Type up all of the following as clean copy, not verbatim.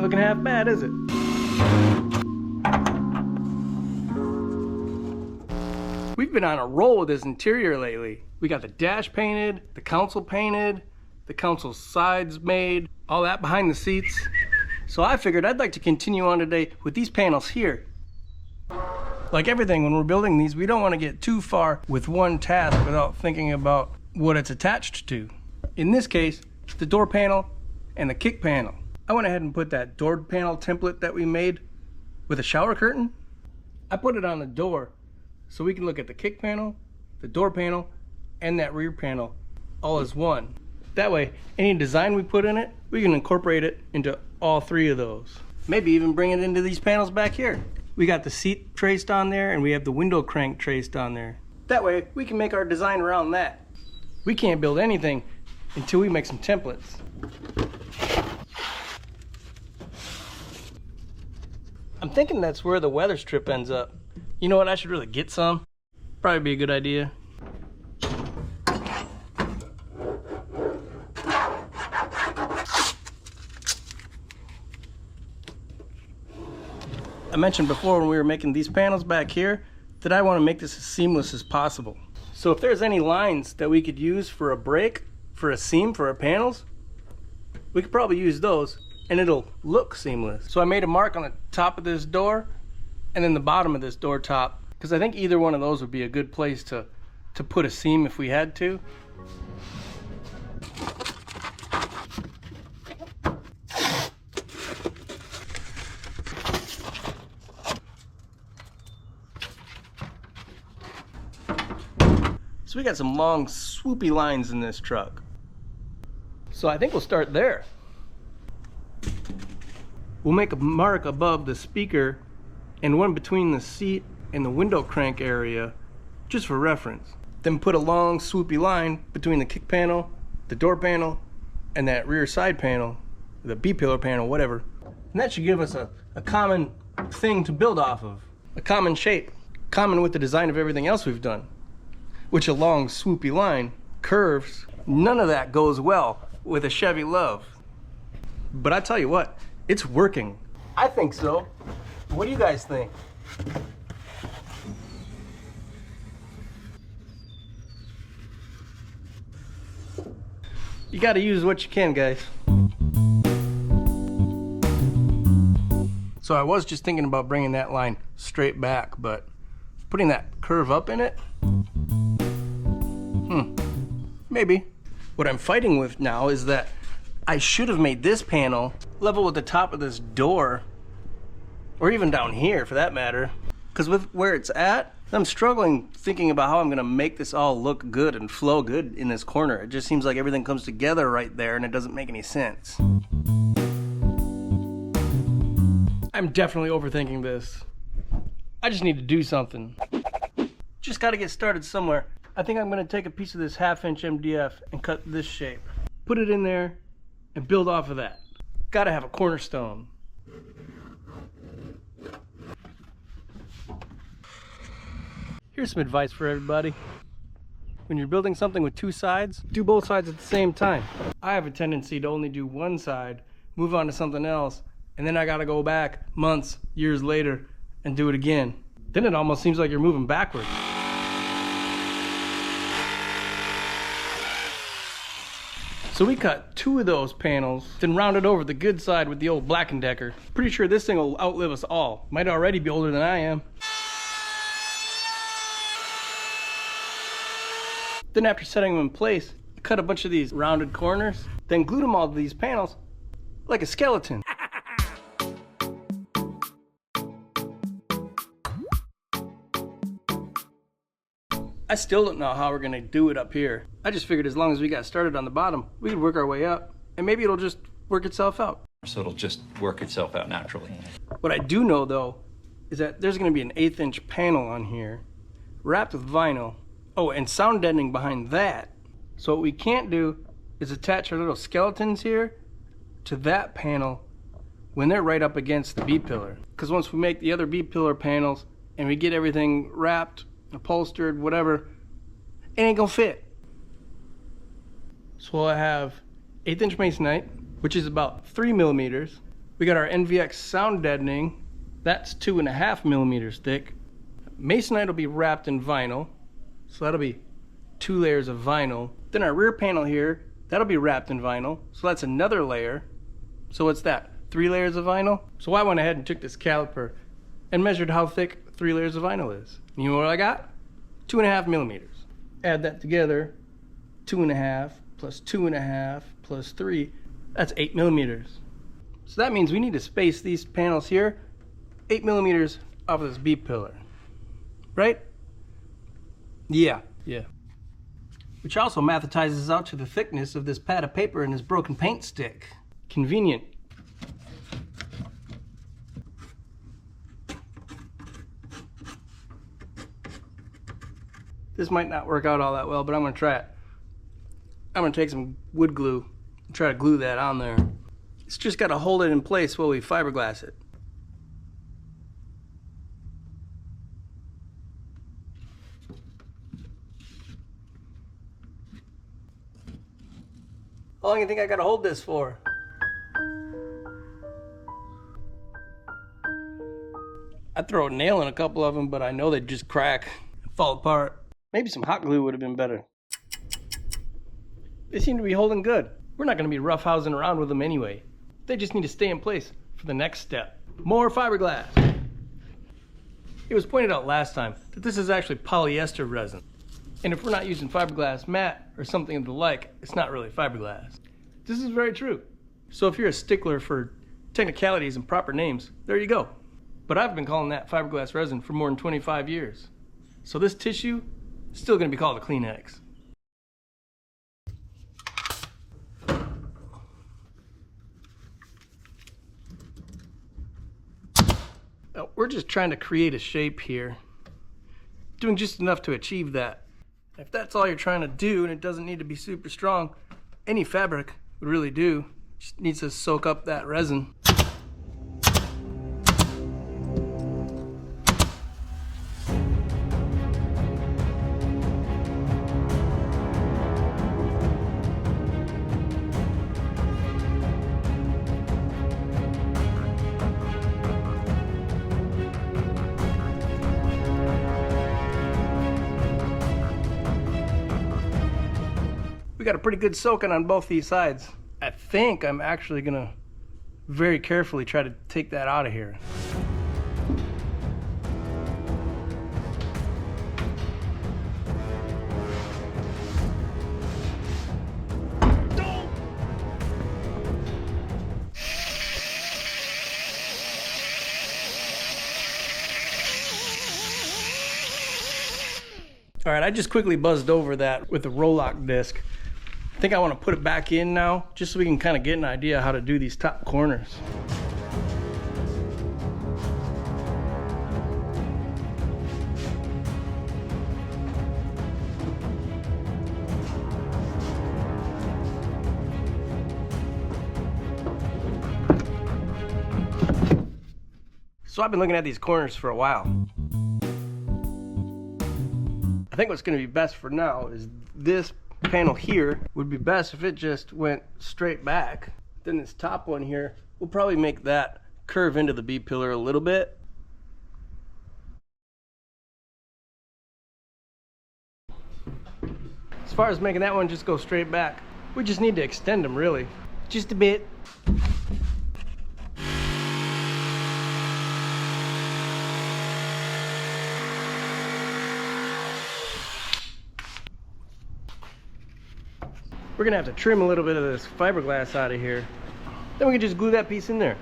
looking half bad, is it? We've been on a roll with this interior lately. We got the dash painted, the console painted, the console sides made, all that behind the seats. So I figured I'd like to continue on today with these panels here. Like everything, when we're building these, we don't want to get too far with one task without thinking about what it's attached to. In this case, the door panel and the kick panel. I went ahead and put that door panel template that we made with a shower curtain. I put it on the door so we can look at the kick panel, the door panel, and that rear panel all as one. That way, any design we put in it, we can incorporate it into all three of those. Maybe even bring it into these panels back here. We got the seat traced on there and we have the window crank traced on there. That way, we can make our design around that. We can't build anything until we make some templates. I'm thinking that's where the weather strip ends up. You know what, I should really get some. Probably be a good idea. I mentioned before when we were making these panels back here that I want to make this as seamless as possible. So if there's any lines that we could use for a break, for a seam for our panels, we could probably use those and it'll look seamless. So I made a mark on the top of this door and then the bottom of this door top, because I think either one of those would be a good place to put a seam if we had to. So we got some long swoopy lines in this truck. So I think we'll start there. We'll make a mark above the speaker and one between the seat and the window crank area, just for reference. Then put a long swoopy line between the kick panel, the door panel, and that rear side panel, the B-pillar panel, whatever. And that should give us a common thing to build off of. A common shape, common with the design of everything else we've done. Which a long swoopy line, curves, none of that goes well with a Chevy Love. But I tell you what, it's working. I think so. What do you guys think? You gotta use what you can, guys. So I was just thinking about bringing that line straight back, but putting that curve up in it, maybe. What I'm fighting with now is that I should have made this panel level with the top of this door, or even down here for that matter. Because with where it's at, I'm struggling thinking about how I'm gonna make this all look good and flow good in this corner. It just seems like everything comes together right there and it doesn't make any sense. I'm definitely overthinking this. I just need to do something. Just gotta get started somewhere. I think I'm gonna take a piece of this 1/2" MDF and cut this shape. Put it in there and build off of that. Gotta have a cornerstone. Here's some advice for everybody. When you're building something with two sides, do both sides at the same time. I have a tendency to only do one side, move on to something else, and then I gotta go back months, years later, and do it again. Then it almost seems like you're moving backwards. So we cut 2 of those panels, then rounded over the good side with the old Black & Decker. Pretty sure this thing will outlive us all. Might already be older than I am. Then after setting them in place, I cut a bunch of these rounded corners, then glued them all to these panels like a skeleton. I still don't know how we're gonna do it up here. I just figured as long as we got started on the bottom, we could work our way up, and maybe it'll just work itself out. So it'll just work itself out naturally. What I do know though, is that there's gonna be an 1/8" panel on here, wrapped with vinyl. Oh, and sound deadening behind that. So what we can't do is attach our little skeletons here to that panel when they're right up against the B-pillar. Because once we make the other B-pillar panels and we get everything wrapped, upholstered, whatever, it ain't gonna fit. So I have 1/8" masonite, which is about 3 millimeters, We got our NVX sound deadening. That's 2.5 millimeters thick. Masonite will be wrapped in vinyl. So that'll be 2 layers of vinyl. Then our rear panel here, that'll be wrapped in vinyl. So that's another layer. So what's that? 3 layers of vinyl? So I went ahead and took this caliper and measured how thick 3 layers of vinyl is. And you know what I got? 2.5 millimeters. Add that together, 2.5 plus 2.5 plus 3, that's 8 millimeters. So that means we need to space these panels here 8 millimeters off of this B-pillar. Right? Yeah. Which also mathematizes out to the thickness of this pad of paper and this broken paint stick. Convenient. This might not work out all that well, but I'm gonna try it. I'm gonna take some wood glue and try to glue that on there. It's just gotta hold it in place while we fiberglass it. How long do you think I gotta hold this for? I'd throw a nail in a couple of them, but I know they'd just crack and fall apart. Maybe some hot glue would have been better. They seem to be holding good. We're not gonna be roughhousing around with them anyway. They just need to stay in place for the next step. More fiberglass. It was pointed out last time that this is actually polyester resin. And if we're not using fiberglass mat or something of the like, it's not really fiberglass. This is very true. So if you're a stickler for technicalities and proper names, there you go. But I've been calling that fiberglass resin for more than 25 years. So this tissue is still gonna be called a Kleenex. We're just trying to create a shape here. Doing just enough to achieve that. If that's all you're trying to do and it doesn't need to be super strong, any fabric would really do. Just needs to soak up that resin. We got a pretty good soaking on both these sides. I think I'm actually gonna very carefully try to take that out of here. All right, I just quickly buzzed over that with the roll-lock disc. I think I want to put it back in now, just so we can kind of get an idea how to do these top corners. So I've been looking at these corners for a while. I think what's going to be best for now is this panel here would be best if it just went straight back. Then this top one here, we'll probably make that curve into the B-pillar a little bit. As far as making that one just go straight back, we just need to extend them really. Just a bit. We're gonna have to trim a little bit of this fiberglass out of here. Then we can just glue that piece in there.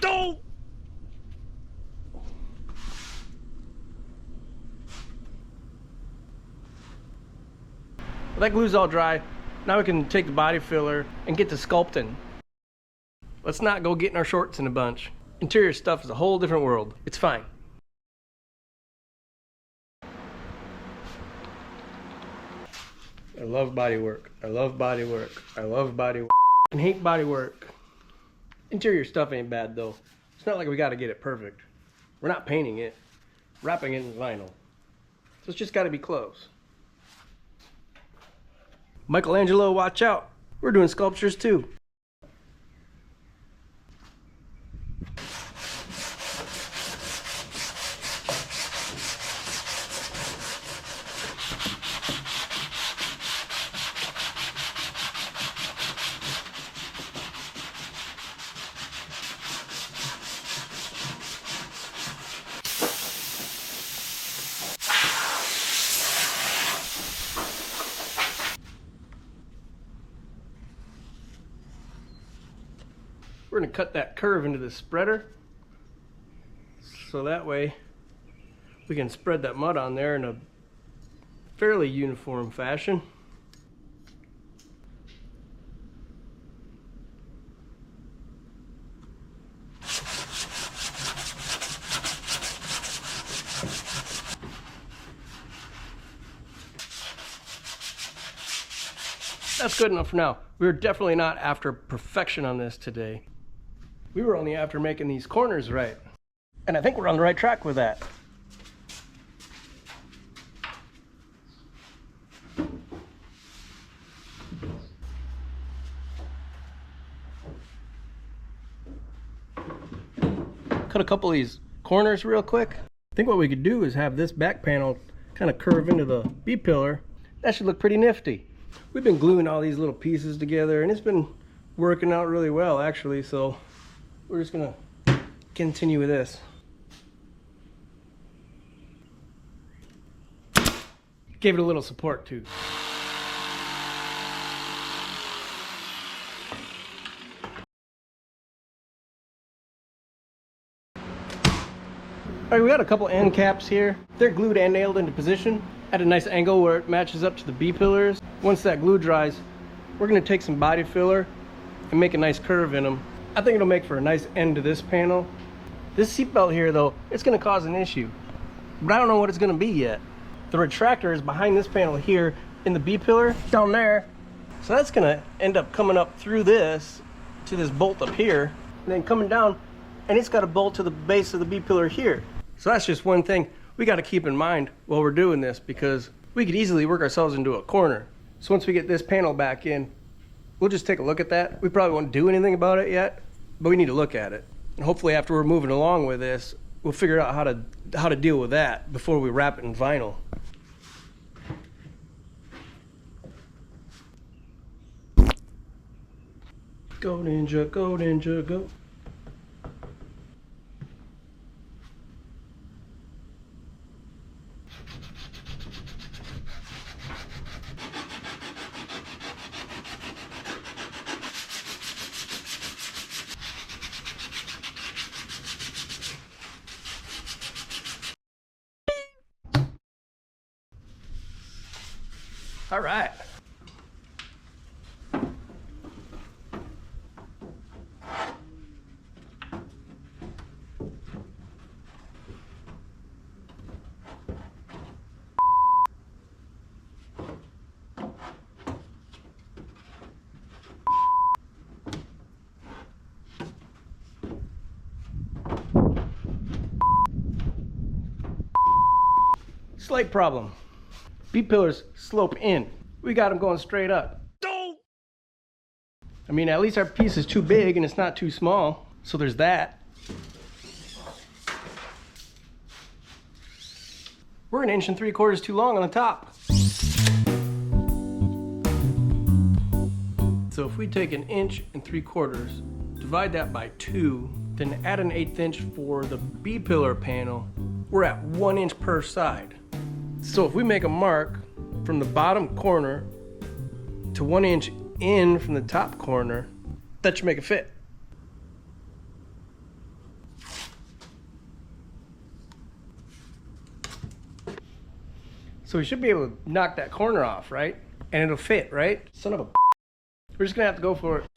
Don't! Well, that glue's all dry. Now we can take the body filler and get to sculpting. Let's not go getting our shorts in a bunch. Interior stuff is a whole different world. It's fine. I love body work. I love body work. I love body work. I hate body work. Interior stuff ain't bad though. It's not like we gotta get it perfect. We're not painting it, wrapping it in vinyl. So it's just got to be close. Michelangelo, watch out. We're doing sculptures too. We're going to cut that curve into the spreader so that way we can spread that mud on there in a fairly uniform fashion. That's good enough for now. We're definitely not after perfection on this today. We were only after making these corners right. And I think we're on the right track with that. Cut a couple of these corners real quick. I think what we could do is have this back panel kind of curve into the B-pillar. That should look pretty nifty. We've been gluing all these little pieces together and it's been working out really well actually, so we're just gonna continue with this. Gave it a little support too. All right, we got a couple end caps here. They're glued and nailed into position at a nice angle where it matches up to the B-pillars. Once that glue dries, we're gonna take some body filler and make a nice curve in them. I think it'll make for a nice end to this panel. This seatbelt here though, it's gonna cause an issue, but I don't know what it's gonna be yet. The retractor is behind this panel here in the B-pillar down there. So that's gonna end up coming up through this to this bolt up here and then coming down, and it's got a bolt to the base of the B-pillar here. So that's just one thing we gotta keep in mind while we're doing this, because we could easily work ourselves into a corner. So once we get this panel back in, we'll just take a look at that. We probably won't do anything about it yet, but we need to look at it. And hopefully after we're moving along with this, we'll figure out how to deal with that before we wrap it in vinyl. Go Ninja, go Ninja, go. All right. Slight problem. B-pillars slope in. We got them going straight up. I mean, at least our piece is too big and it's not too small. So there's that. We're 1 3/4 inches too long on the top. So if we take 1 3/4 inches, divide that by 2, then add an 1/8 inch for the B-pillar panel, we're at 1 inch per side. So if we make a mark from the bottom corner to 1 inch in from the top corner, that should make it fit. So we should be able to knock that corner off, right? And it'll fit, right? Son of a... We're just gonna have to go for it.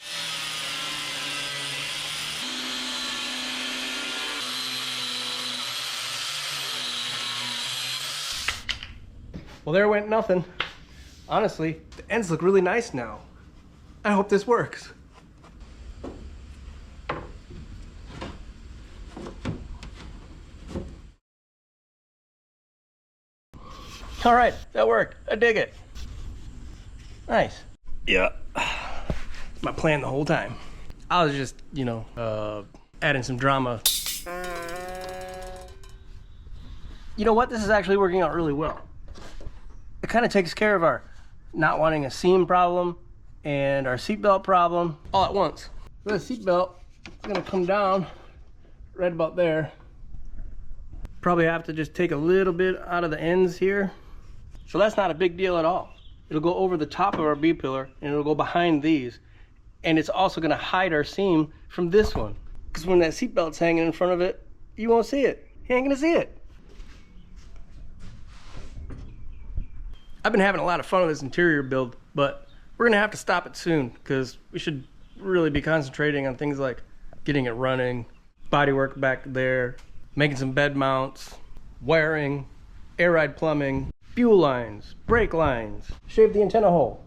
Well, there went nothing. Honestly, the ends look really nice now. I hope this works. All right, that worked. I dig it. Nice. Yeah. My plan the whole time. I was just, adding some drama. You know what? This is actually working out really well. It kind of takes care of our not wanting a seam problem and our seatbelt problem all at once. The seatbelt is gonna come down right about there. Probably have to just take a little bit out of the ends here. So that's not a big deal at all. It'll go over the top of our B-pillar and it'll go behind these. And it's also gonna hide our seam from this one. Because when that seatbelt's hanging in front of it, you won't see it. You ain't gonna see it. I've been having a lot of fun with this interior build, but we're gonna have to stop it soon because we should really be concentrating on things like getting it running, bodywork back there, making some bed mounts, wiring, air ride plumbing, fuel lines, brake lines, shave the antenna hole.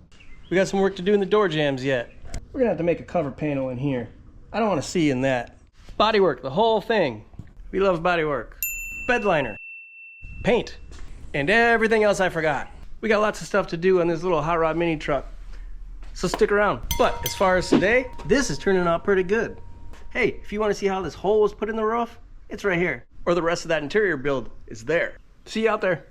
We got some work to do in the door jambs yet. We're gonna have to make a cover panel in here. I don't wanna see in that. Bodywork, the whole thing. We love bodywork. Bed liner, paint, and everything else I forgot. We got lots of stuff to do on this little hot rod mini truck. So stick around. But as far as today, this is turning out pretty good. Hey, if you wanna see how this hole was put in the roof, it's right here. Or the rest of that interior build is there. See you out there.